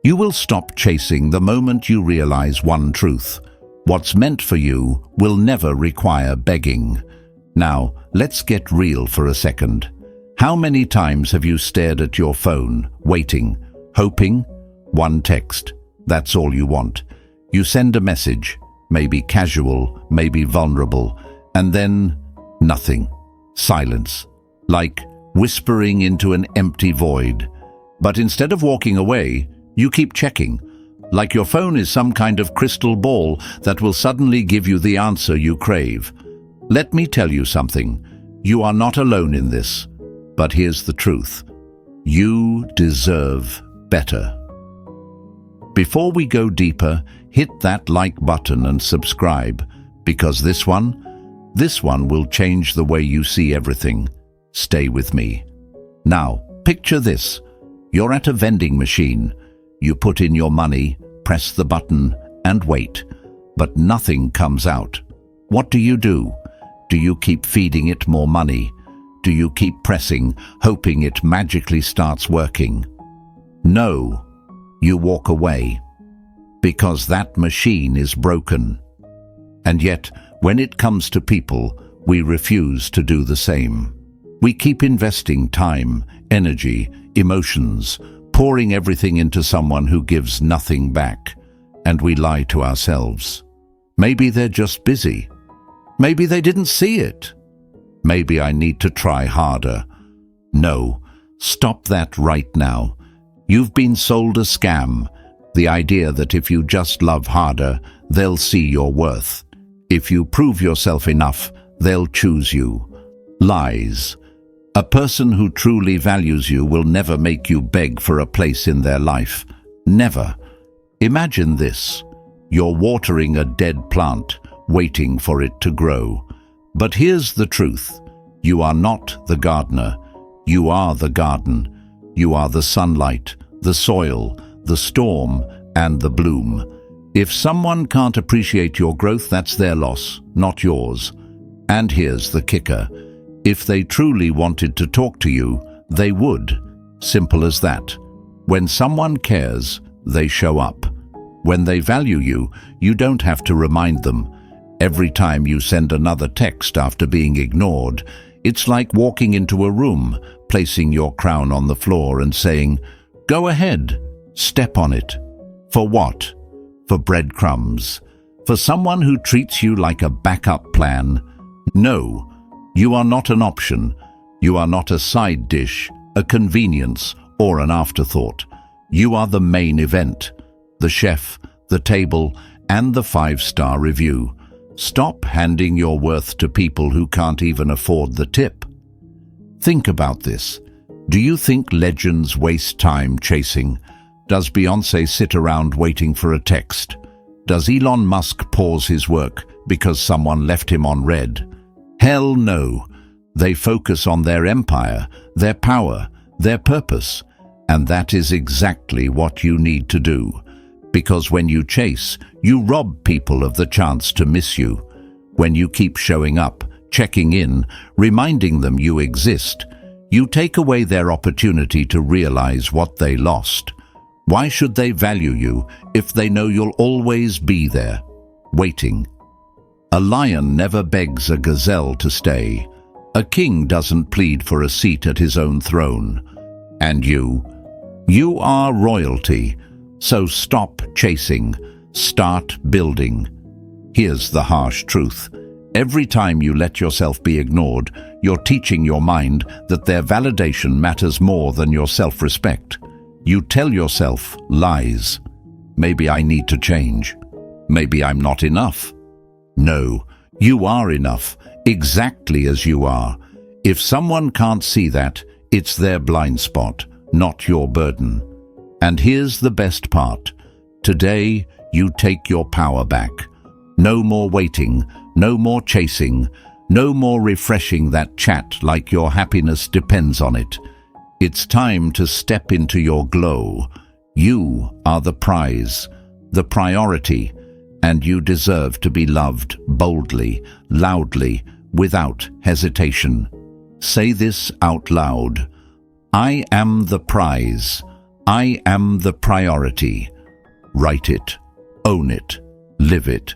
You will stop chasing the moment you realize one truth. What's meant for you will never require begging. Now, let's get real for a second. How many times have you stared at your phone, waiting, hoping? One text, that's all you want. You send a message, maybe casual, maybe vulnerable, and then nothing. Silence, like whispering into an empty void. But instead of walking away, you keep checking, like your phone is some kind of crystal ball that will suddenly give you the answer you crave. Let me tell you something. You are not alone in this. But here's the truth. You deserve better. Before we go deeper, hit that like button and subscribe, because this one will change the way you see everything. Stay with me. Now, picture this. You're at a vending machine. You put in your money, press the button, and wait. But nothing comes out. What do? Do you keep feeding it more money? Do you keep pressing, hoping it magically starts working? No. You walk away. Because that machine is broken. And yet, when it comes to people, we refuse to do the same. We keep investing time, energy, emotions, pouring everything into someone who gives nothing back, and we lie to ourselves. Maybe they're just busy. Maybe they didn't see it. Maybe I need to try harder. No, stop that right now. You've been sold a scam, the idea that if you just love harder, they'll see your worth. If you prove yourself enough, they'll choose you. Lies. A person who truly values you will never make you beg for a place in their life. Never. Imagine this. You're watering a dead plant, waiting for it to grow. But here's the truth. You are not the gardener. You are the garden. You are the sunlight, the soil, the storm, and the bloom. If someone can't appreciate your growth, that's their loss, not yours. And here's the kicker. If they truly wanted to talk to you, they would. Simple as that. When someone cares, they show up. When they value you, you don't have to remind them. Every time you send another text after being ignored, it's like walking into a room, placing your crown on the floor and saying, "Go ahead, step on it." For what? For breadcrumbs? For someone who treats you like a backup plan? No. You are not an option. You are not a side dish, a convenience, or an afterthought. You are the main event, the chef, the table, and the 5-star review. Stop handing your worth to people who can't even afford the tip. Think about this. Do you think legends waste time chasing? Does Beyoncé sit around waiting for a text? Does Elon Musk pause his work because someone left him on red? Hell no. They focus on their empire, their power, their purpose. And that is exactly what you need to do. Because when you chase, you rob people of the chance to miss you. When you keep showing up, checking in, reminding them you exist, you take away their opportunity to realize what they lost. Why should they value you if they know you'll always be there, waiting? A lion never begs a gazelle to stay. A king doesn't plead for a seat at his own throne. And you are royalty. So stop chasing, start building. Here's the harsh truth. Every time you let yourself be ignored, you're teaching your mind that their validation matters more than your self-respect. You tell yourself lies. Maybe I need to change. Maybe I'm not enough. No, you are enough, exactly as you are. If someone can't see that, it's their blind spot, not your burden. And here's the best part. Today, you take your power back. No more waiting, no more chasing, no more refreshing that chat like your happiness depends on it. It's time to step into your glow. You are the prize, the priority, and you deserve to be loved boldly, loudly, without hesitation. Say this out loud. I am the prize. I am the priority. Write it, own it, live it.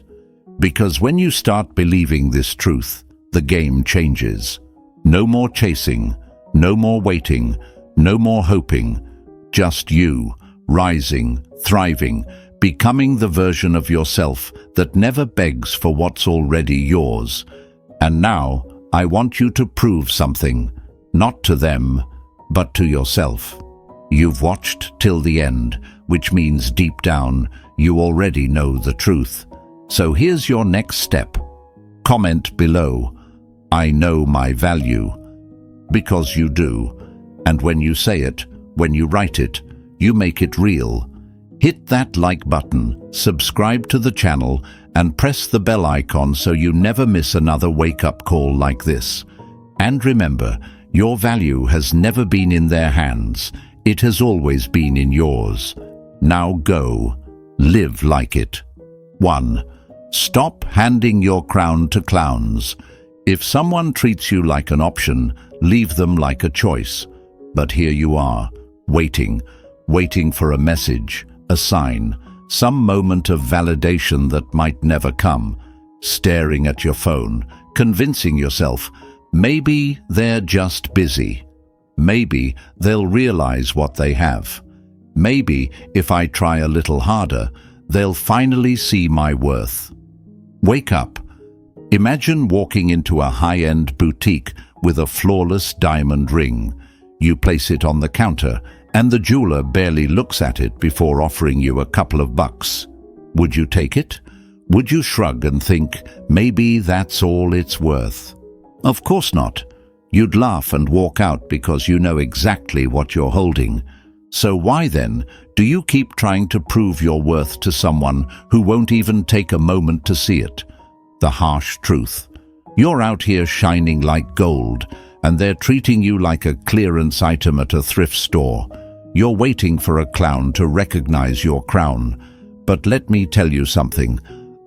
Because when you start believing this truth, the game changes. No more chasing, no more waiting, no more hoping. Just you, rising, thriving, becoming the version of yourself that never begs for what's already yours. And now, I want you to prove something, not to them, but to yourself. You've watched till the end, which means deep down, you already know the truth. So here's your next step. Comment below, I know my value. Because you do. And when you say it, when you write it, you make it real. Hit that like button, subscribe to the channel, and press the bell icon so you never miss another wake-up call like this. And remember, your value has never been in their hands. It has always been in yours. Now go. Live like it. 1. Stop handing your crown to clowns. If someone treats you like an option, leave them like a choice. But here you are, waiting for a message, a sign, some moment of validation that might never come, staring at your phone, convincing yourself, maybe they're just busy. Maybe they'll realize what they have. Maybe if I try a little harder, they'll finally see my worth. Wake up. Imagine walking into a high-end boutique with a flawless diamond ring. You place it on the counter, and the jeweler barely looks at it before offering you a couple of bucks. Would you take it? Would you shrug and think, maybe that's all it's worth? Of course not. You'd laugh and walk out because you know exactly what you're holding. So why then do you keep trying to prove your worth to someone who won't even take a moment to see it? The harsh truth. You're out here shining like gold, and they're treating you like a clearance item at a thrift store. You're waiting for a clown to recognize your crown. But let me tell you something.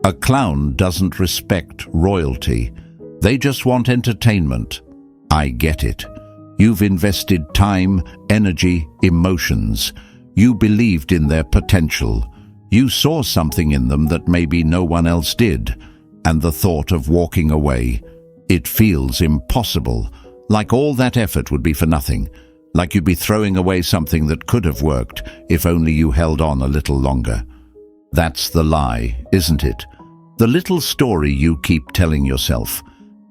A clown doesn't respect royalty. They just want entertainment. I get it. You've invested time, energy, emotions. You believed in their potential. You saw something in them that maybe no one else did. And the thought of walking away, it feels impossible. Like all that effort would be for nothing. Like you'd be throwing away something that could have worked if only you held on a little longer. That's the lie, isn't it? The little story you keep telling yourself.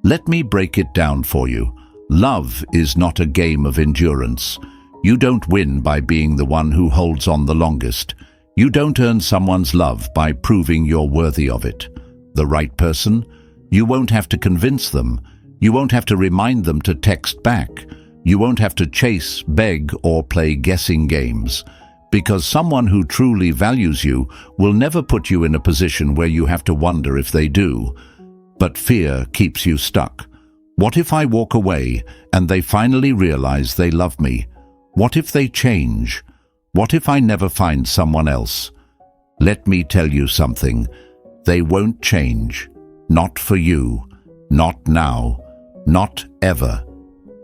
Let me break it down for you. Love is not a game of endurance. You don't win by being the one who holds on the longest. You don't earn someone's love by proving you're worthy of it. The right person? You won't have to convince them. You won't have to remind them to text back. You won't have to chase, beg, or play guessing games. Because someone who truly values you will never put you in a position where you have to wonder if they do. But fear keeps you stuck. What if I walk away and they finally realize they love me? What if they change? What if I never find someone else? Let me tell you something. They won't change. Not for you. Not now. Not ever.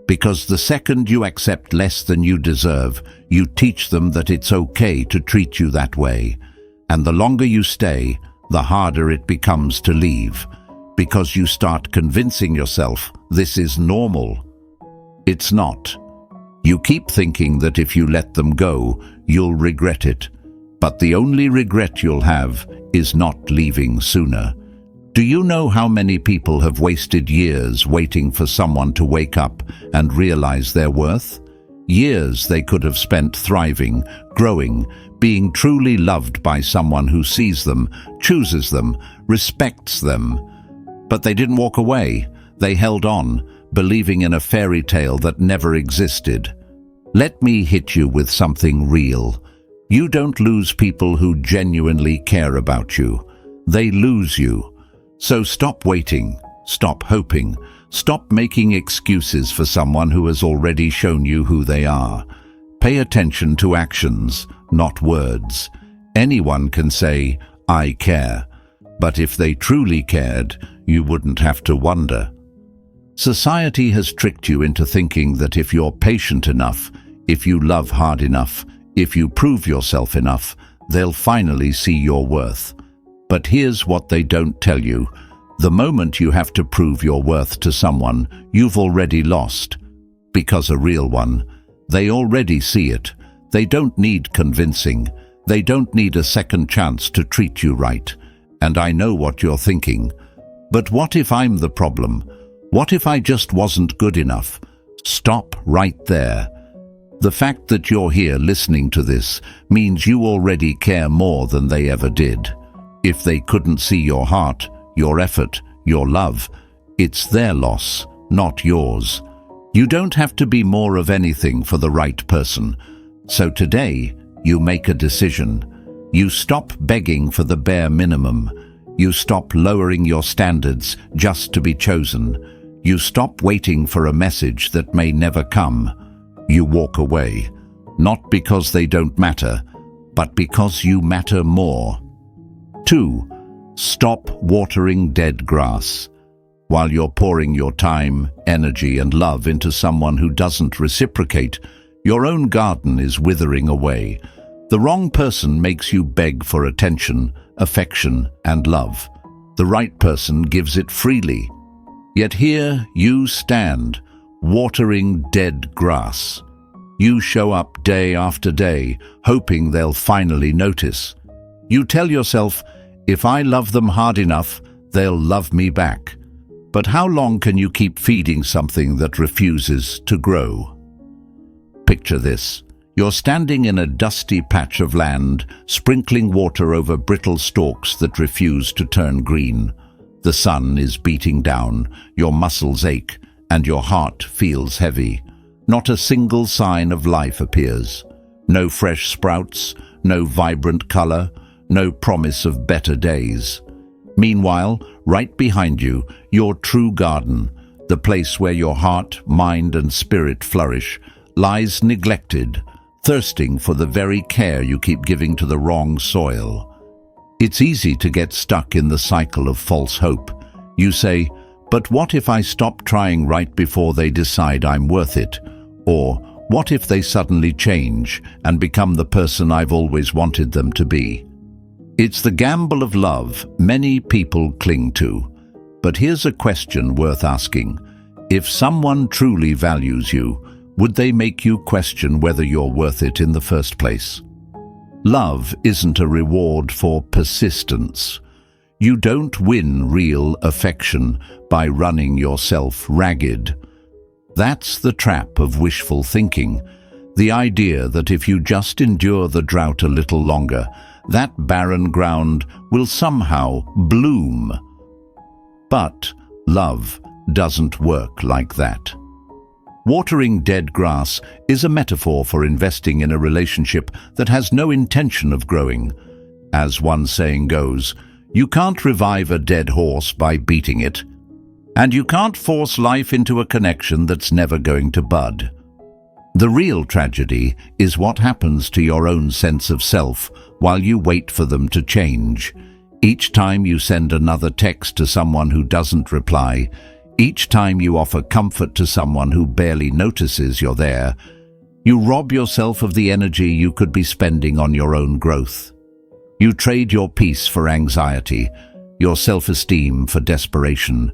Because the second you accept less than you deserve, you teach them that it's okay to treat you that way. And the longer you stay, the harder it becomes to leave. Because you start convincing yourself this is normal. It's not. You keep thinking that if you let them go, you'll regret it. But the only regret you'll have is not leaving sooner. Do you know how many people have wasted years waiting for someone to wake up and realize their worth? Years they could have spent thriving, growing, being truly loved by someone who sees them, chooses them, respects them. But they didn't walk away. They held on, believing in a fairy tale that never existed. Let me hit you with something real. You don't lose people who genuinely care about you. They lose you. So stop waiting, stop hoping, stop making excuses for someone who has already shown you who they are. Pay attention to actions, not words. Anyone can say, I care. But if they truly cared, you wouldn't have to wonder. Society has tricked you into thinking that if you're patient enough, if you love hard enough, If you prove yourself enough, they'll finally see your worth. But here's what they don't tell you. The moment you have to prove your worth to someone, you've already lost. Because a real one, they already see it. They don't need convincing. They don't need a second chance to treat you right. And I know what you're thinking. But what if I'm the problem? What if I just wasn't good enough? Stop right there. The fact that you're here listening to this means you already care more than they ever did. If they couldn't see your heart, your effort, your love, it's their loss, not yours. You don't have to be more of anything for the right person. So today, you make a decision. You stop begging for the bare minimum. You stop lowering your standards just to be chosen. You stop waiting for a message that may never come. You walk away, not because they don't matter, but because you matter more. 2. Stop watering dead grass. While you're pouring your time, energy, and love into someone who doesn't reciprocate, your own garden is withering away. The wrong person makes you beg for attention, affection, and love. The right person gives it freely. Yet here you stand, watering dead grass. You show up day after day, hoping they'll finally notice. You tell yourself, if I love them hard enough, they'll love me back. But how long can you keep feeding something that refuses to grow? Picture this. You're standing in a dusty patch of land, sprinkling water over brittle stalks that refuse to turn green. The sun is beating down, your muscles ache, and your heart feels heavy. Not a single sign of life appears. No fresh sprouts, no vibrant color, no promise of better days. Meanwhile, right behind you, your true garden, the place where your heart, mind, and spirit flourish, lies neglected, thirsting for the very care you keep giving to the wrong soil. It's easy to get stuck in the cycle of false hope. You say, but what if I stop trying right before they decide I'm worth it? Or, what if they suddenly change and become the person I've always wanted them to be? It's the gamble of love many people cling to. But here's a question worth asking. If someone truly values you, would they make you question whether you're worth it in the first place? Love isn't a reward for persistence. You don't win real affection by running yourself ragged. That's the trap of wishful thinking, the idea that if you just endure the drought a little longer, that barren ground will somehow bloom. But love doesn't work like that. Watering dead grass is a metaphor for investing in a relationship that has no intention of growing. As one saying goes, you can't revive a dead horse by beating it, and you can't force life into a connection that's never going to bud. The real tragedy is what happens to your own sense of self while you wait for them to change. Each time you send another text to someone who doesn't reply, each time you offer comfort to someone who barely notices you're there, you rob yourself of the energy you could be spending on your own growth. You trade your peace for anxiety, your self-esteem for desperation,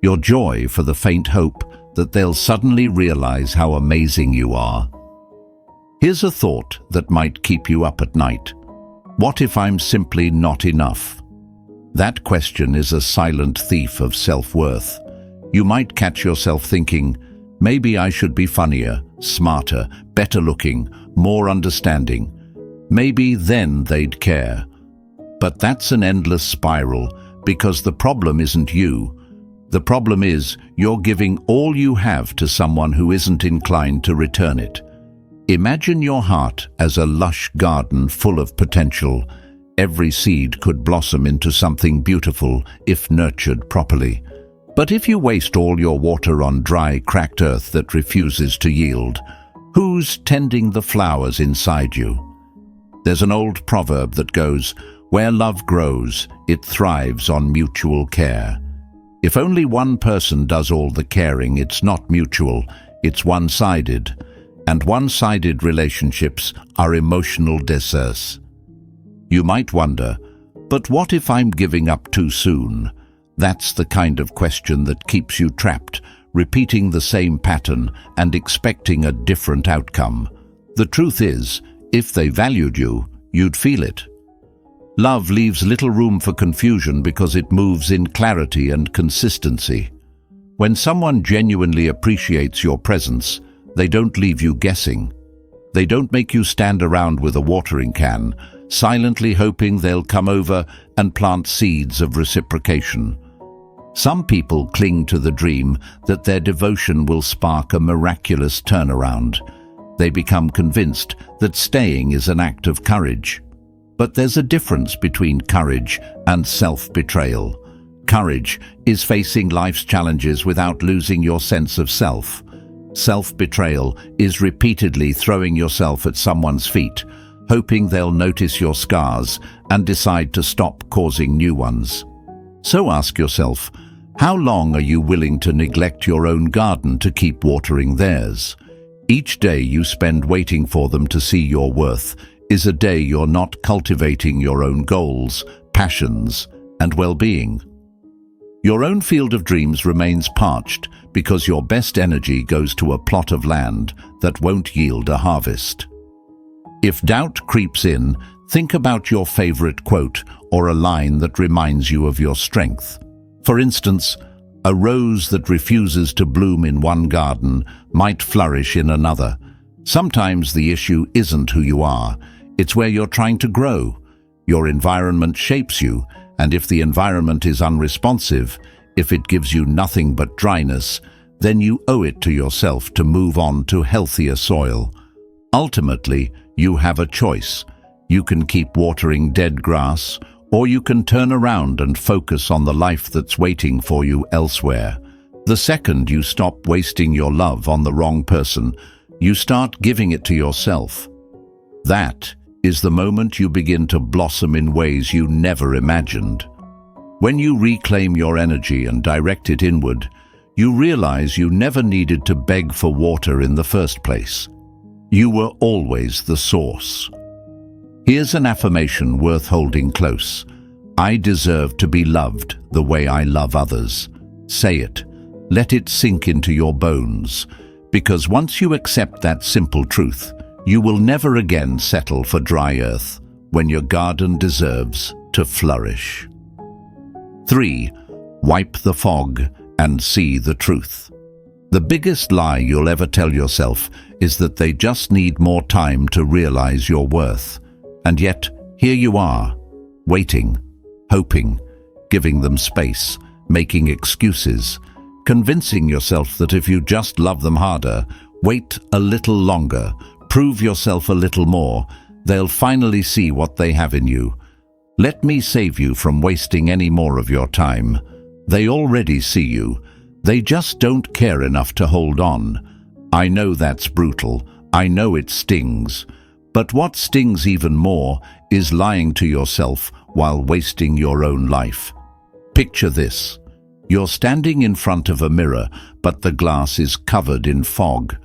your joy for the faint hope that they'll suddenly realize how amazing you are. Here's a thought that might keep you up at night. What if I'm simply not enough? That question is a silent thief of self-worth. You might catch yourself thinking, maybe I should be funnier, smarter, better looking, more understanding. Maybe then they'd care. But that's an endless spiral, because the problem isn't you. The problem is you're giving all you have to someone who isn't inclined to return it. Imagine your heart as a lush garden full of potential. Every seed could blossom into something beautiful if nurtured properly. But if you waste all your water on dry, cracked earth that refuses to yield, who's tending the flowers inside you? There's an old proverb that goes, where love grows, it thrives on mutual care. If only one person does all the caring, it's not mutual, it's one-sided. and one-sided relationships are emotional deserts. You might wonder, but what if I'm giving up too soon? That's the kind of question that keeps you trapped, repeating the same pattern and expecting a different outcome. The truth is, if they valued you, you'd feel it. Love leaves little room for confusion because it moves in clarity and consistency. When someone genuinely appreciates your presence, they don't leave you guessing. They don't make you stand around with a watering can, silently hoping they'll come over and plant seeds of reciprocation. Some people cling to the dream that their devotion will spark a miraculous turnaround. They become convinced that staying is an act of courage. But there's a difference between courage and self-betrayal. Courage is facing life's challenges without losing your sense of self. Self-betrayal is repeatedly throwing yourself at someone's feet, hoping they'll notice your scars and decide to stop causing new ones. So ask yourself, how long are you willing to neglect your own garden to keep watering theirs? Each day you spend waiting for them to see your worth is a day you're not cultivating your own goals, passions, and well-being. Your own field of dreams remains parched because your best energy goes to a plot of land that won't yield a harvest. If doubt creeps in, think about your favorite quote or a line that reminds you of your strength. For instance, a rose that refuses to bloom in one garden might flourish in another. Sometimes the issue isn't who you are, it's where you're trying to grow. Your environment shapes you, and if the environment is unresponsive, if it gives you nothing but dryness, then you owe it to yourself to move on to healthier soil. Ultimately, you have a choice. You can keep watering dead grass, or you can turn around and focus on the life that's waiting for you elsewhere. The second you stop wasting your love on the wrong person, you start giving it to yourself. That is the moment you begin to blossom in ways you never imagined. When you reclaim your energy and direct it inward, you realize you never needed to beg for water in the first place. You were always the source. Here's an affirmation worth holding close. I deserve to be loved the way I love others. Say it. Let it sink into your bones. Because once you accept that simple truth, you will never again settle for dry earth when your garden deserves to flourish. 3. Wipe the fog and see the truth. The biggest lie you'll ever tell yourself is that they just need more time to realize your worth. And yet, here you are, waiting, hoping, giving them space, making excuses, convincing yourself that if you just love them harder, wait a little longer, prove yourself a little more, they'll finally see what they have in you. Let me save you from wasting any more of your time. They already see you. They just don't care enough to hold on. I know that's brutal. I know it stings. But what stings even more is lying to yourself while wasting your own life. Picture this. You're standing in front of a mirror, but the glass is covered in fog.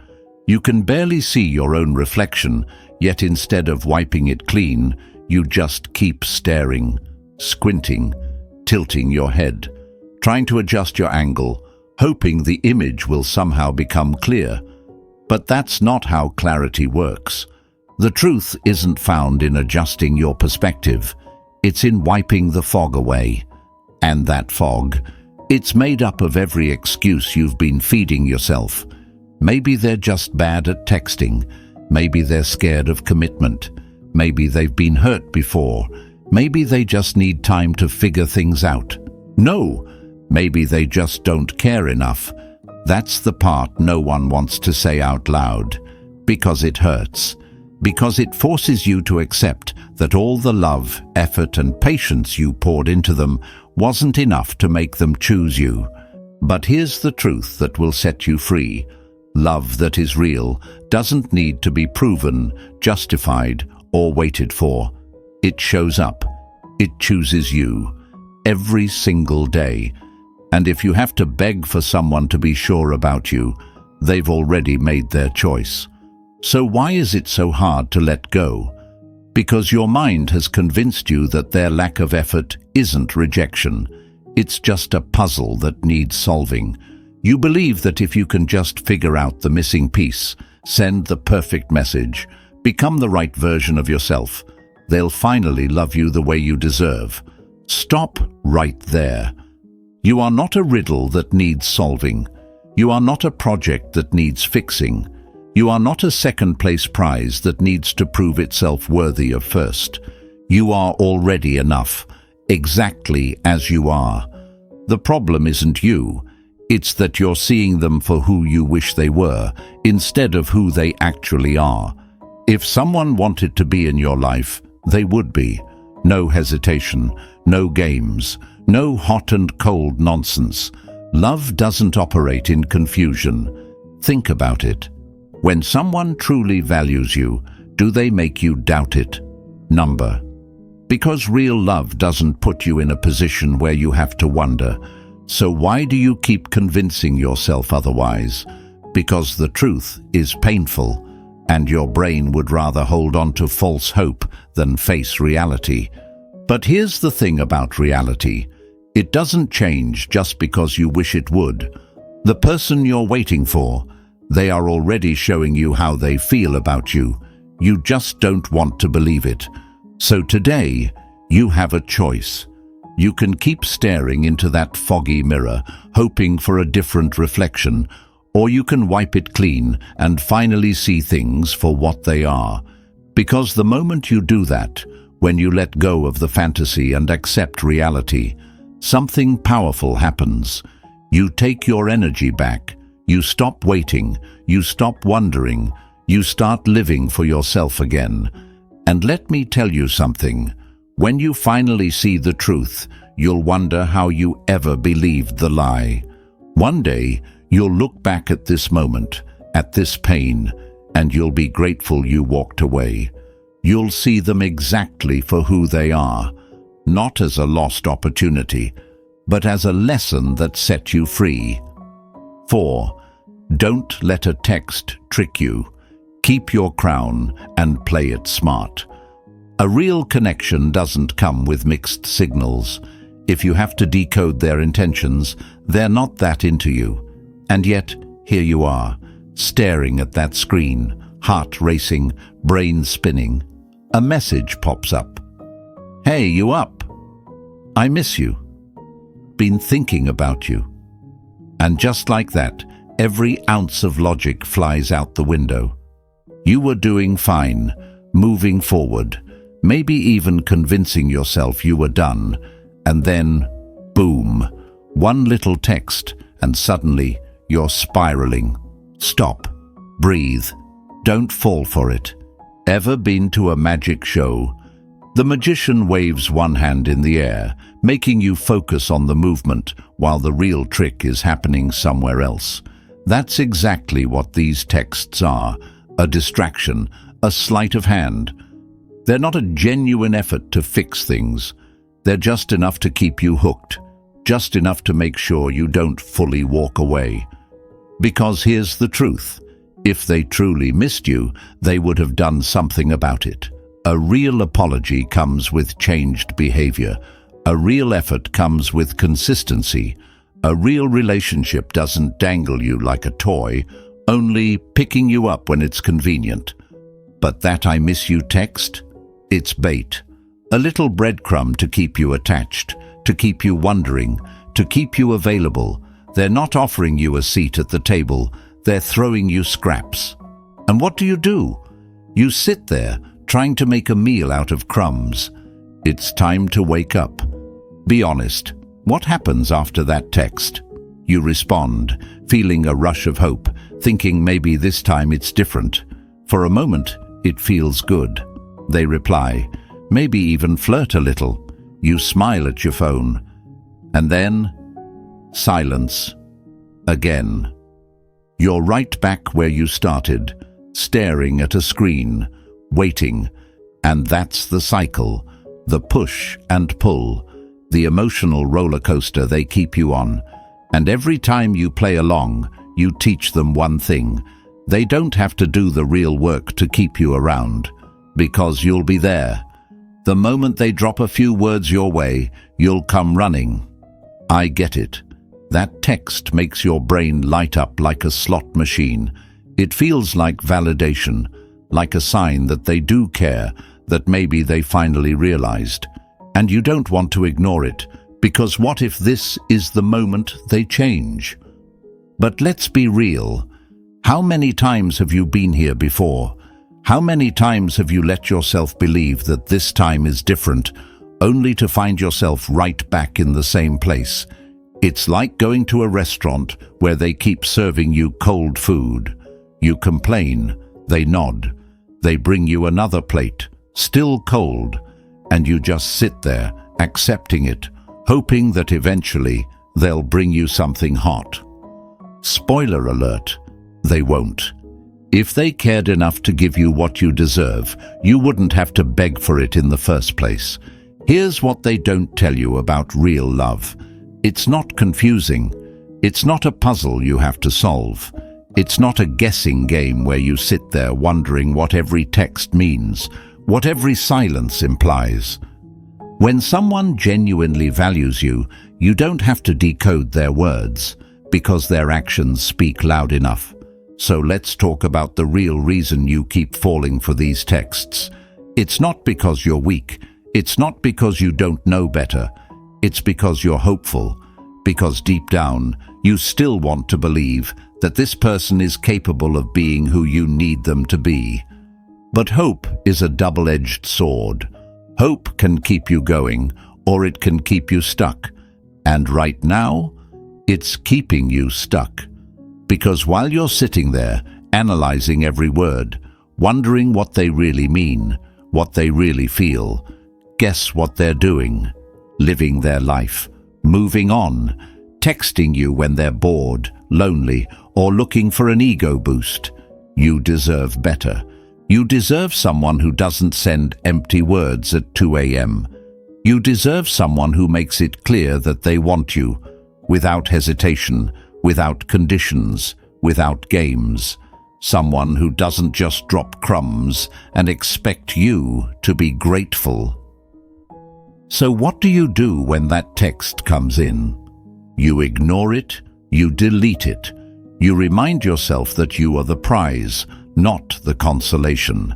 You can barely see your own reflection, yet instead of wiping it clean, you just keep staring, squinting, tilting your head, trying to adjust your angle, hoping the image will somehow become clear. But that's not how clarity works. The truth isn't found in adjusting your perspective. It's in wiping the fog away. And that fog, it's made up of every excuse you've been feeding yourself. Maybe they're just bad at texting. Maybe they're scared of commitment. Maybe they've been hurt before. Maybe they just need time to figure things out. No, maybe they just don't care enough. That's the part no one wants to say out loud. Because it hurts. Because it forces you to accept that all the love, effort, and patience you poured into them wasn't enough to make them choose you. But here's the truth that will set you free. Love that is real doesn't need to be proven, justified, or waited for. It shows up. It chooses you. Every single day. And if you have to beg for someone to be sure about you, they've already made their choice. So why is it so hard to let go? Because your mind has convinced you that their lack of effort isn't rejection. It's just a puzzle that needs solving. You believe that if you can just figure out the missing piece, send the perfect message, become the right version of yourself, they'll finally love you the way you deserve. Stop right there. You are not a riddle that needs solving. You are not a project that needs fixing. You are not a second-place prize that needs to prove itself worthy of first. You are already enough, exactly as you are. The problem isn't you. It's that you're seeing them for who you wish they were, instead of who they actually are. If someone wanted to be in your life, they would be. No hesitation, no games, no hot and cold nonsense. Love doesn't operate in confusion. Think about it. When someone truly values you, do they make you doubt it? Number. Because real love doesn't put you in a position where you have to wonder. So why do you keep convincing yourself otherwise? Because the truth is painful, and your brain would rather hold on to false hope than face reality. But here's the thing about reality. It doesn't change just because you wish it would. The person you're waiting for, they are already showing you how they feel about you. You just don't want to believe it. So today, you have a choice. You can keep staring into that foggy mirror, hoping for a different reflection, or you can wipe it clean and finally see things for what they are. Because the moment you do that, when you let go of the fantasy and accept reality, something powerful happens. You take your energy back. You stop waiting, you stop wondering, you start living for yourself again. And let me tell you something. When you finally see the truth, you'll wonder how you ever believed the lie. One day, you'll look back at this moment, at this pain, and you'll be grateful you walked away. You'll see them exactly for who they are, not as a lost opportunity, but as a lesson that set you free. 4. Don't let a text trick you. Keep your crown and play it smart. A real connection doesn't come with mixed signals. If you have to decode their intentions, they're not that into you. And yet, here you are, staring at that screen, heart racing, brain spinning. A message pops up. Hey, you up? I miss you. Been thinking about you. And just like that, every ounce of logic flies out the window. You were doing fine, moving forward, maybe even convincing yourself you were done, and then, boom, one little text, and suddenly you're spiraling. Stop. Breathe. Don't fall for it. Ever been to a magic show? The magician waves one hand in the air, making you focus on the movement while the real trick is happening somewhere else. That's exactly what these texts are, a distraction, a sleight of hand. They're not a genuine effort to fix things. They're just enough to keep you hooked, just enough to make sure you don't fully walk away. Because here's the truth. If they truly missed you, they would have done something about it. A real apology comes with changed behavior. A real effort comes with consistency. A real relationship doesn't dangle you like a toy, only picking you up when it's convenient. But that "I miss you" text? It's bait. A little breadcrumb to keep you attached, to keep you wondering, to keep you available. They're not offering you a seat at the table. They're throwing you scraps. And what do? You sit there, trying to make a meal out of crumbs. It's time to wake up. Be honest. What happens after that text? You respond, feeling a rush of hope, thinking maybe this time it's different. For a moment, it feels good. They reply, maybe even flirt a little. You smile at your phone. And then, silence. Again. You're right back where you started, staring at a screen, waiting. And that's the cycle, the push and pull, the emotional roller coaster they keep you on. And every time you play along, you teach them one thing. They don't have to do the real work to keep you around, because you'll be there. The moment they drop a few words your way, you'll come running. I get it. That text makes your brain light up like a slot machine. It feels like validation, like a sign that they do care, that maybe they finally realized. And you don't want to ignore it, because what if this is the moment they change? But let's be real. How many times have you been here before? How many times have you let yourself believe that this time is different, only to find yourself right back in the same place? It's like going to a restaurant where they keep serving you cold food. You complain, they nod, they bring you another plate, still cold, and you just sit there, accepting it, hoping that eventually they'll bring you something hot. Spoiler alert, they won't. If they cared enough to give you what you deserve, you wouldn't have to beg for it in the first place. Here's what they don't tell you about real love. It's not confusing. It's not a puzzle you have to solve. It's not a guessing game where you sit there wondering what every text means, what every silence implies. When someone genuinely values you, you don't have to decode their words, because their actions speak loud enough. So let's talk about the real reason you keep falling for these texts. It's not because you're weak. It's not because you don't know better. It's because you're hopeful. Because deep down, you still want to believe that this person is capable of being who you need them to be. But hope is a double-edged sword. Hope can keep you going, or it can keep you stuck. And right now, it's keeping you stuck. Because while you're sitting there, analyzing every word, wondering what they really mean, what they really feel, guess what they're doing? Living their life, moving on, texting you when they're bored, lonely, or looking for an ego boost. You deserve better. You deserve someone who doesn't send empty words at 2 a.m. You deserve someone who makes it clear that they want you, without hesitation, without conditions, without games. Someone who doesn't just drop crumbs and expect you to be grateful. So what do you do when that text comes in? You ignore it, you delete it. You remind yourself that you are the prize, not the consolation.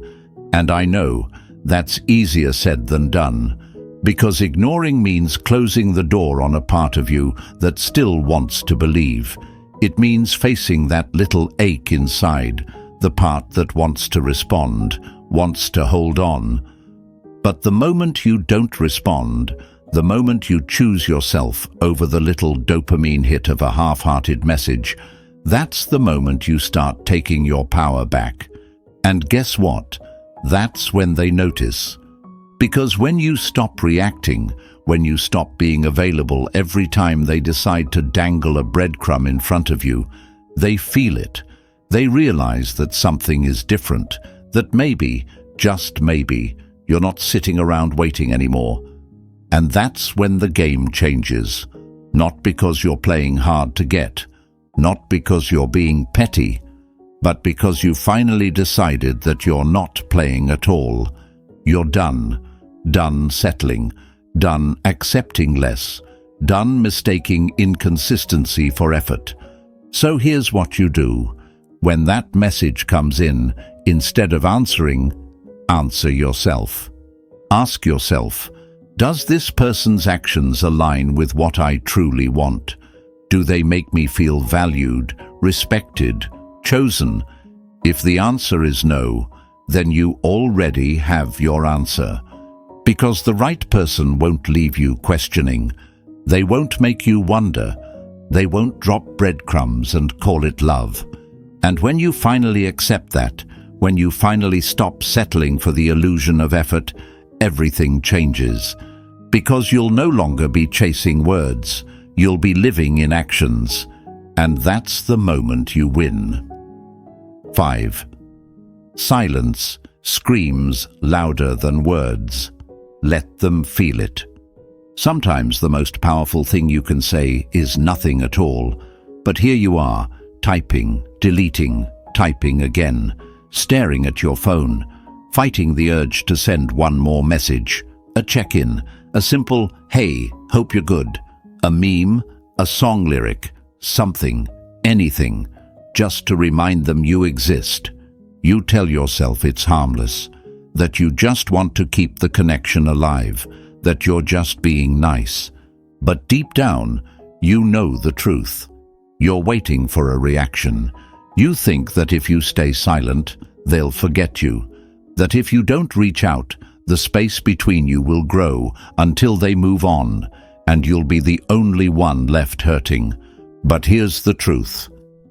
And I know that's easier said than done, because ignoring means closing the door on a part of you that still wants to believe. It means facing that little ache inside, the part that wants to respond, wants to hold on. But the moment you don't respond, the moment you choose yourself over the little dopamine hit of a half-hearted message, that's the moment you start taking your power back. And guess what? That's when they notice. Because when you stop reacting, when you stop being available every time they decide to dangle a breadcrumb in front of you, they feel it. They realize that something is different, that maybe, just maybe, you're not sitting around waiting anymore. And that's when the game changes. Not because you're playing hard to get, not because you're being petty, but because you finally decided that you're not playing at all. You're done. Done settling. Done accepting less. Done mistaking inconsistency for effort. So here's what you do. When that message comes in, instead of answering, answer yourself. Ask yourself, does this person's actions align with what I truly want? Do they make me feel valued, respected, chosen? If the answer is no, then you already have your answer. Because the right person won't leave you questioning. They won't make you wonder. They won't drop breadcrumbs and call it love. And when you finally accept that, when you finally stop settling for the illusion of effort, everything changes. Because you'll no longer be chasing words. You'll be living in actions. And that's the moment you win. 5. Silence screams louder than words. Let them feel it. Sometimes the most powerful thing you can say is nothing at all. But here you are, typing, deleting, typing again, staring at your phone, fighting the urge to send one more message, a check-in, a simple, "Hey, hope you're good," a meme, a song lyric, something, anything, just to remind them you exist. You tell yourself it's harmless, that you just want to keep the connection alive, that you're just being nice. But deep down, you know the truth. You're waiting for a reaction. You think that if you stay silent, they'll forget you, that if you don't reach out, the space between you will grow until they move on, and you'll be the only one left hurting. But here's the truth.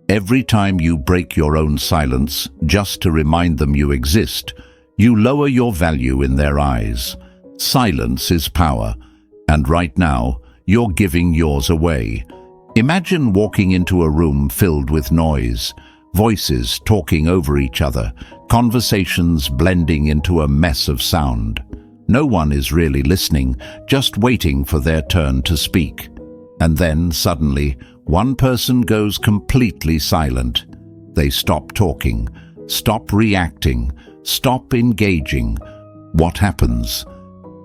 Every time you break your own silence just to remind them you exist, you lower your value in their eyes. Silence is power, and right now, you're giving yours away. Imagine walking into a room filled with noise, voices talking over each other, conversations blending into a mess of sound. No one is really listening, just waiting for their turn to speak. And then, suddenly, one person goes completely silent. They stop talking, stop reacting, stop engaging. What happens?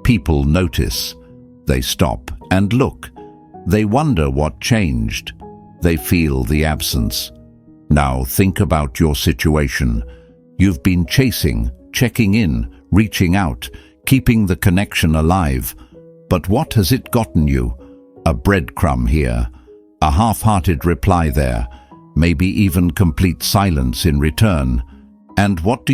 People notice. They stop and look. They wonder what changed. They feel the absence. Now think about your situation. You've been chasing, checking in, reaching out, keeping the connection alive. But what has it gotten you? A breadcrumb here, a half-hearted reply there, maybe even complete silence in return. And what do?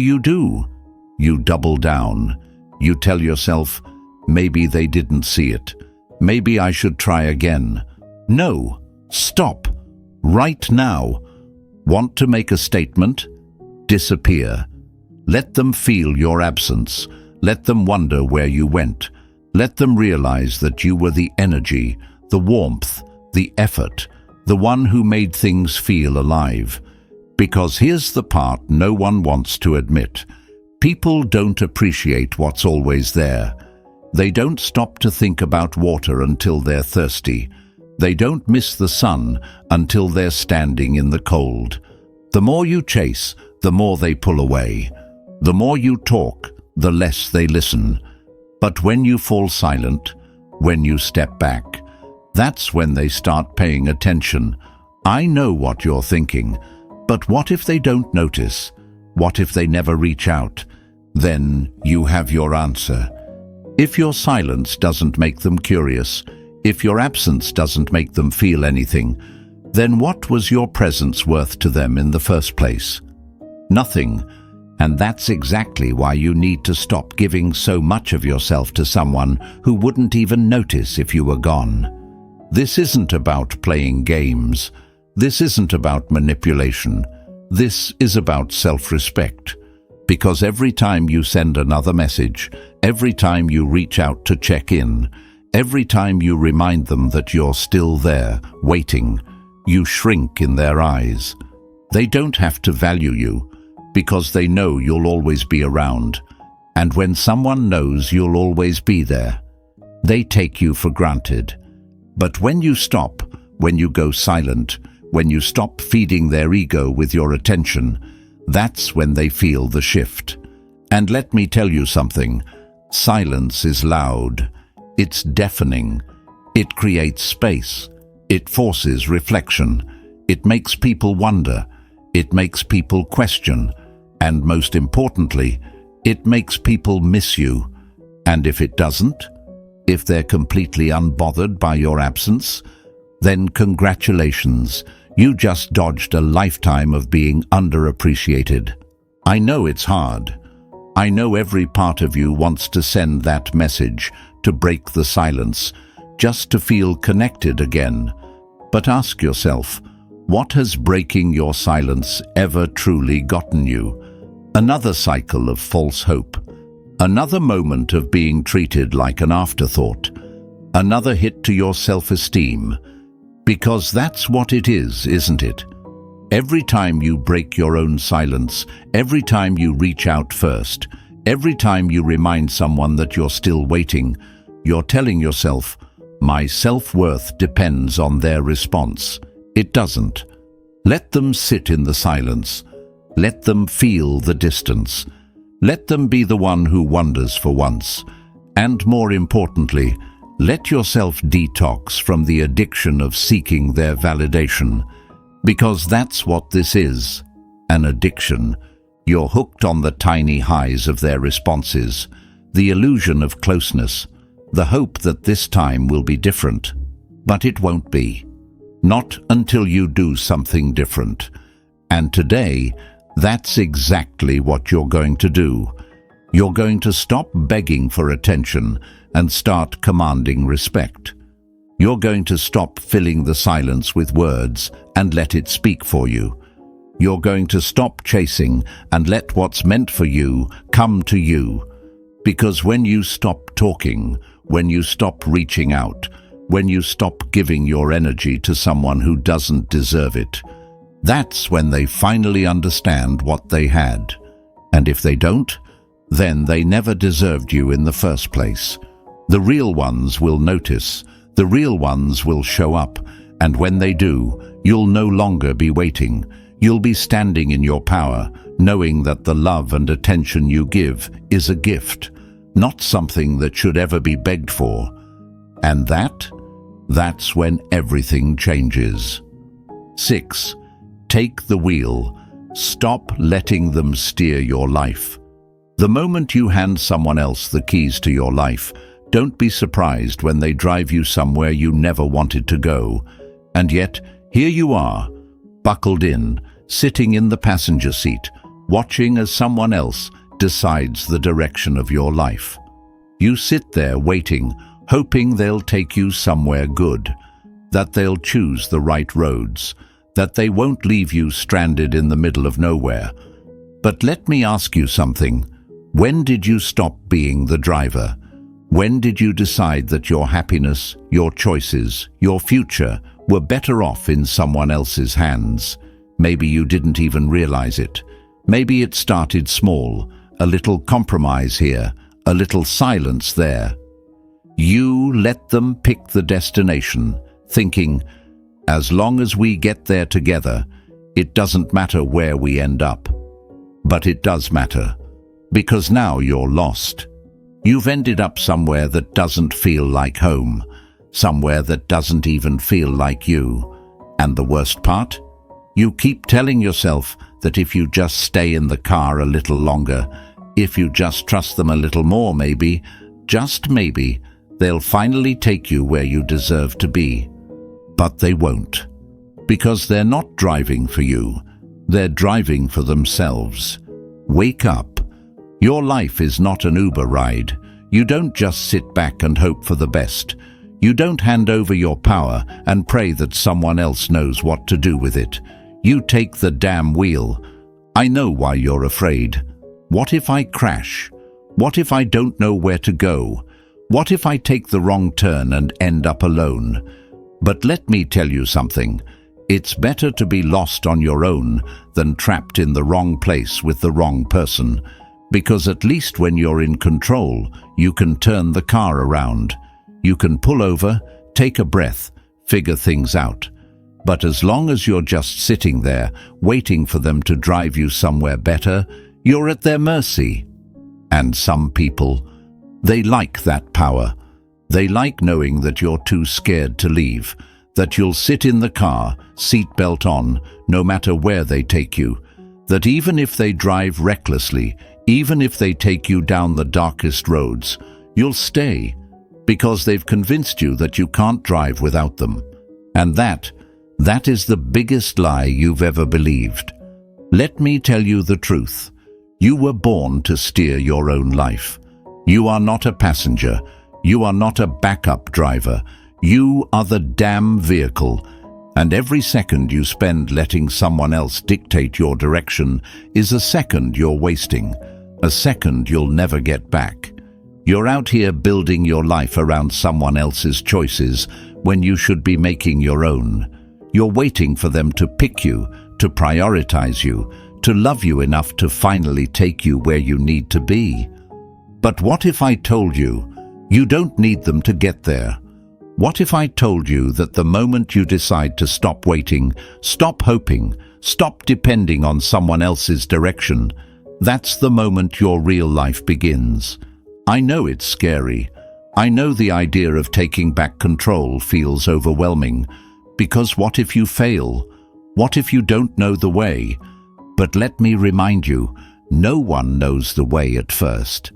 You double down. You tell yourself, maybe they didn't see it. Maybe I should try again. No, stop. Right now. Want to make a statement? Disappear. Let them feel your absence. Let them wonder where you went. Let them realize that you were the energy, the warmth, the effort, the one who made things feel alive. Because here's the part no one wants to admit. People don't appreciate what's always there. They don't stop to think about water until they're thirsty. They don't miss the sun until they're standing in the cold. The more you chase, the more they pull away. The more you talk, the less they listen. But when you fall silent, when you step back, that's when they start paying attention. I know what you're thinking, but what if they don't notice? What if they never reach out? Then you have your answer. If your silence doesn't make them curious, if your absence doesn't make them feel anything, then what was your presence worth to them in the first place? Nothing. And that's exactly why you need to stop giving so much of yourself to someone who wouldn't even notice if you were gone. This isn't about playing games. This isn't about manipulation. This is about self-respect. Because every time you send another message, every time you reach out to check in, every time you remind them that you're still there, waiting, you shrink in their eyes. They don't have to value you, because they know you'll always be around. And when someone knows you'll always be there, they take you for granted. But when you stop, when you go silent, when you stop feeding their ego with your attention, that's when they feel the shift. And let me tell you something. Silence is loud. It's deafening. It creates space. It forces reflection. It makes people wonder. It makes people question. And most importantly, it makes people miss you. And if it doesn't, if they're completely unbothered by your absence, then congratulations. You just dodged a lifetime of being underappreciated. I know it's hard. I know every part of you wants to send that message, to break the silence, just to feel connected again. But ask yourself, what has breaking your silence ever truly gotten you? Another cycle of false hope. Another moment of being treated like an afterthought. Another hit to your self-esteem. Because that's what it is, isn't it? Every time you break your own silence, every time you reach out first, every time you remind someone that you're still waiting, you're telling yourself, my self-worth depends on their response. It doesn't. Let them sit in the silence. Let them feel the distance. Let them be the one who wonders for once. And more importantly, let yourself detox from the addiction of seeking their validation. Because that's what this is, an addiction. You're hooked on the tiny highs of their responses, the illusion of closeness, the hope that this time will be different. But it won't be. Not until you do something different. And today, that's exactly what you're going to do. You're going to stop begging for attention and start commanding respect. You're going to stop filling the silence with words and let it speak for you. You're going to stop chasing and let what's meant for you come to you. Because when you stop talking, when you stop reaching out, when you stop giving your energy to someone who doesn't deserve it, that's when they finally understand what they had. And if they don't, then they never deserved you in the first place. The real ones will notice, the real ones will show up, and when they do, you'll no longer be waiting. You'll be standing in your power, knowing that the love and attention you give is a gift, not something that should ever be begged for. And that's when everything changes. 6. Take the wheel. Stop letting them steer your life. The moment you hand someone else the keys to your life, don't be surprised when they drive you somewhere you never wanted to go. And yet, here you are, buckled in, sitting in the passenger seat, watching as someone else decides the direction of your life. You sit there waiting, hoping they'll take you somewhere good, that they'll choose the right roads, that they won't leave you stranded in the middle of nowhere. But let me ask you something. When did you stop being the driver? When did you decide that your happiness, your choices, your future were better off in someone else's hands? Maybe you didn't even realize it. Maybe it started small, a little compromise here, a little silence there. You let them pick the destination, thinking, as long as we get there together, it doesn't matter where we end up. But it does matter, because now you're lost. You've ended up somewhere that doesn't feel like home, somewhere that doesn't even feel like you. And the worst part? You keep telling yourself that if you just stay in the car a little longer, if you just trust them a little more maybe, just maybe, they'll finally take you where you deserve to be. But they won't. Because they're not driving for you. They're driving for themselves. Wake up. Your life is not an Uber ride. You don't just sit back and hope for the best. You don't hand over your power and pray that someone else knows what to do with it. You take the damn wheel. I know why you're afraid. What if I crash? What if I don't know where to go? What if I take the wrong turn and end up alone? But let me tell you something. It's better to be lost on your own than trapped in the wrong place with the wrong person. Because at least when you're in control, you can turn the car around. You can pull over, take a breath, figure things out. But as long as you're just sitting there, waiting for them to drive you somewhere better, you're at their mercy. And some people, they like that power. They like knowing that you're too scared to leave, that you'll sit in the car, seatbelt on, no matter where they take you, that even if they drive recklessly, even if they take you down the darkest roads, you'll stay, because they've convinced you that you can't drive without them. And that is the biggest lie you've ever believed. Let me tell you the truth. You were born to steer your own life. You are not a passenger. You are not a backup driver. You are the damn vehicle. And every second you spend letting someone else dictate your direction is a second you're wasting, a second you'll never get back. You're out here building your life around someone else's choices when you should be making your own. You're waiting for them to pick you, to prioritize you, to love you enough to finally take you where you need to be. But what if I told you, you don't need them to get there? What if I told you that the moment you decide to stop waiting, stop hoping, Stop depending on someone else's direction. That's the moment your real life begins. I know it's scary. I know the idea of taking back control feels overwhelming, because what if you fail? What if you don't know the way? But let me remind you, no one knows the way at first.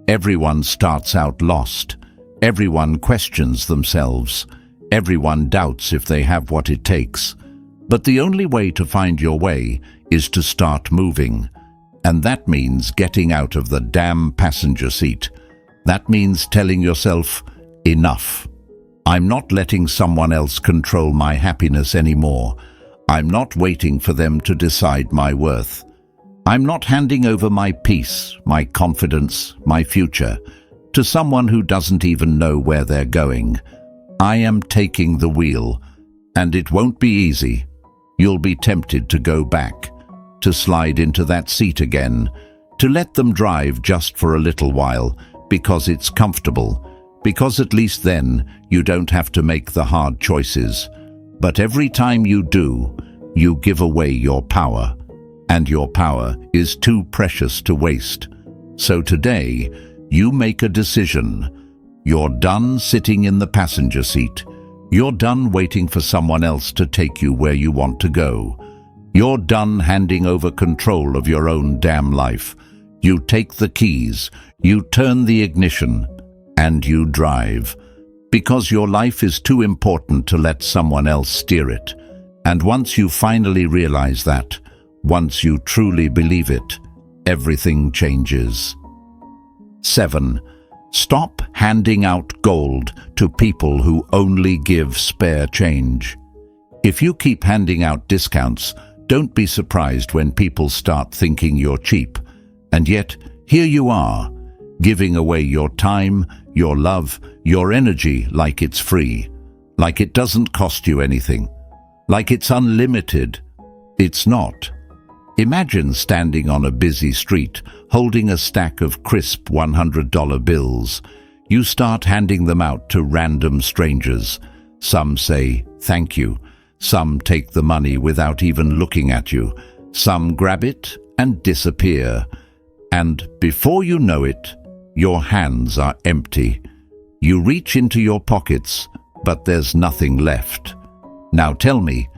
Everyone starts out lost. Everyone questions themselves. Everyone doubts if they have what it takes. But the only way to find your way is to start moving. And that means getting out of the damn passenger seat. That means telling yourself, enough. I'm not letting someone else control my happiness anymore. I'm not waiting for them to decide my worth. I'm not handing over my peace, my confidence, my future to someone who doesn't even know where they're going. I am taking the wheel, and it won't be easy. You'll be tempted to go back, to slide into that seat again, to let them drive just for a little while, because it's comfortable, because at least then you don't have to make the hard choices. But every time you do, you give away your power, and your power is too precious to waste. So today, you make a decision. You're done sitting in the passenger seat. You're done waiting for someone else to take you where you want to go. You're done handing over control of your own damn life. You take the keys, you turn the ignition, and you drive. Because your life is too important to let someone else steer it. And once you finally realize that, once you truly believe it, everything changes. 7. Stop handing out gold to people who only give spare change. If you keep handing out discounts, don't be surprised when people start thinking you're cheap. And yet, here you are, giving away your time, your love, your energy like it's free, like it doesn't cost you anything, like it's unlimited. It's not. Imagine standing on a busy street, holding a stack of crisp $100 bills. You start handing them out to random strangers. Some say, "Thank you." Some take the money without even looking at you. Some grab it and disappear. And before you know it, your hands are empty. You reach into your pockets, but there's nothing left. Now tell me,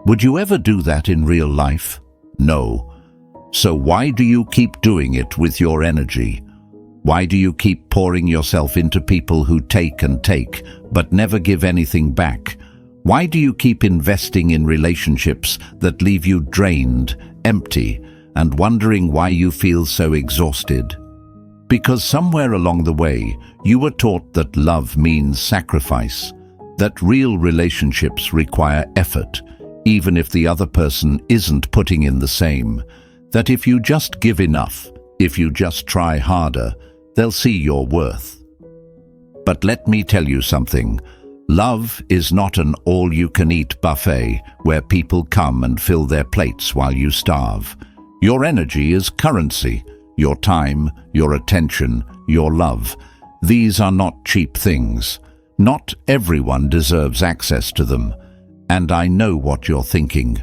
would you ever do that in real life? No. So why do you keep doing it with your energy? Why do you keep pouring yourself into people who take and take, but never give anything back? Why do you keep investing in relationships that leave you drained, empty, and wondering why you feel so exhausted? Because somewhere along the way, you were taught that love means sacrifice, that real relationships require effort, even if the other person isn't putting in the same, that if you just give enough, if you just try harder, they'll see your worth. But let me tell you something. Love is not an all-you-can-eat buffet where people come and fill their plates while you starve. Your energy is currency. Your time, your attention, your love. These are not cheap things. Not everyone deserves access to them. And I know what you're thinking.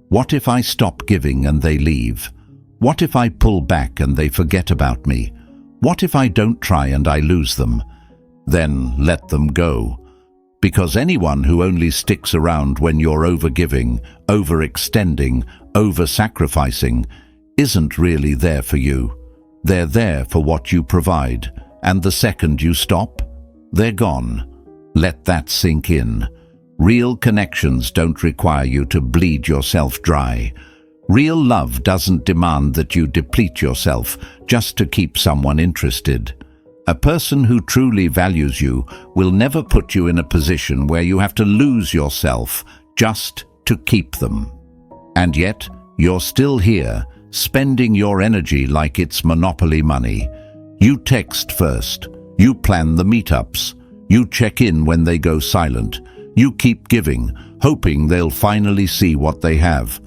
What if I stop giving and they leave? What if I pull back and they forget about me? What if I don't try and I lose them? Then let them go. Because anyone who only sticks around when you're overgiving, overextending, over-sacrificing, isn't really there for you. They're there for what you provide, and the second you stop, they're gone. Let that sink in. Real connections don't require you to bleed yourself dry. Real love doesn't demand that you deplete yourself just to keep someone interested. A person who truly values you will never put you in a position where you have to lose yourself just to keep them. And yet, you're still here, spending your energy like it's monopoly money. You text first. You plan the meetups. You check in when they go silent. You keep giving, hoping they'll finally see what they have.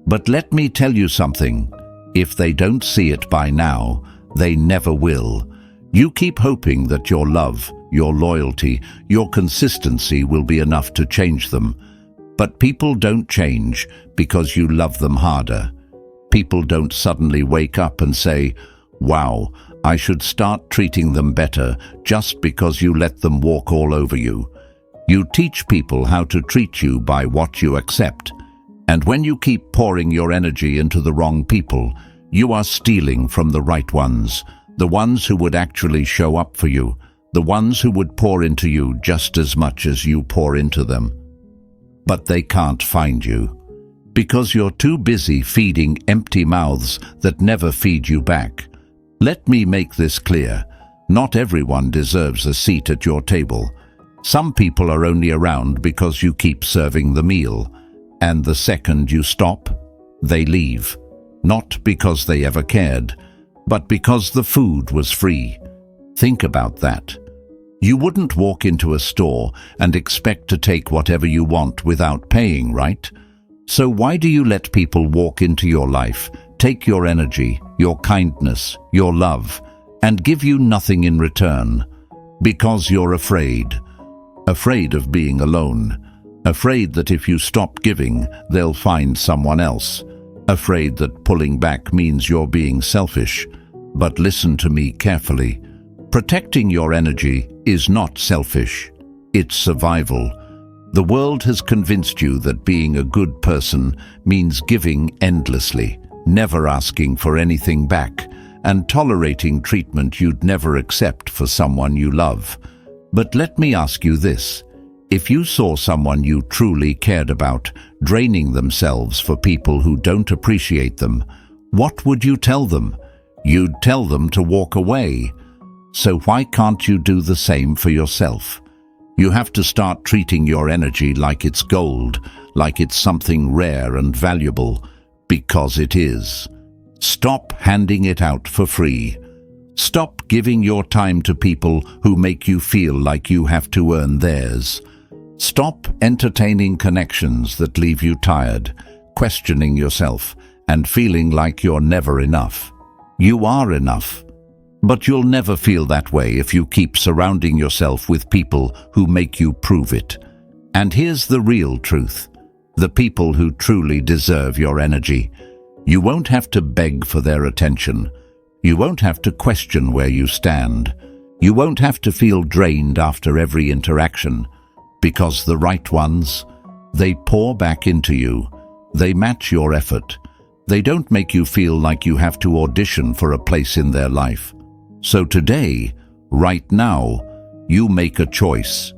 But let me tell you something. If they don't see it by now, they never will. You keep hoping that your love, your loyalty, your consistency will be enough to change them. But people don't change because you love them harder. People don't suddenly wake up and say, "Wow, I should start treating them better," just because you let them walk all over you. You teach people how to treat you by what you accept. And when you keep pouring your energy into the wrong people, you are stealing from the right ones, the ones who would actually show up for you, the ones who would pour into you just as much as you pour into them. But they can't find you, because you're too busy feeding empty mouths that never feed you back. Let me make this clear. Not everyone deserves a seat at your table. Some people are only around because you keep serving the meal, and the second you stop, they leave. Not because they ever cared, but because the food was free. Think about that. You wouldn't walk into a store and expect to take whatever you want without paying, right? So why do you let people walk into your life, take your energy, your kindness, your love, and give you nothing in return? Because you're afraid. Afraid of being alone. Afraid that if you stop giving, they'll find someone else. Afraid that pulling back means you're being selfish. But listen to me carefully. Protecting your energy is not selfish. It's survival. The world has convinced you that being a good person means giving endlessly, never asking for anything back, and tolerating treatment you'd never accept for someone you love. But let me ask you this. If you saw someone you truly cared about draining themselves for people who don't appreciate them, what would you tell them? You'd tell them to walk away. So why can't you do the same for yourself? You have to start treating your energy like it's gold, like it's something rare and valuable, because it is. Stop handing it out for free. Stop giving your time to people who make you feel like you have to earn theirs. Stop entertaining connections that leave you tired, questioning yourself, and feeling like you're never enough. You are enough. But you'll never feel that way if you keep surrounding yourself with people who make you prove it. And here's the real truth. The people who truly deserve your energy. You won't have to beg for their attention. You won't have to question where you stand. You won't have to feel drained after every interaction. Because the right ones, they pour back into you. They match your effort. They don't make you feel like you have to audition for a place in their life. So today, right now, you make a choice.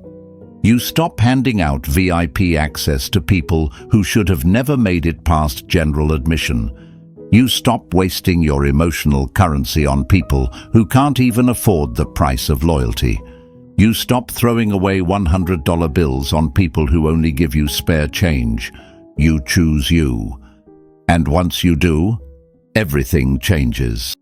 You stop handing out VIP access to people who should have never made it past general admission. You stop wasting your emotional currency on people who can't even afford the price of loyalty. You stop throwing away $100 bills on people who only give you spare change. You choose you. And once you do, everything changes.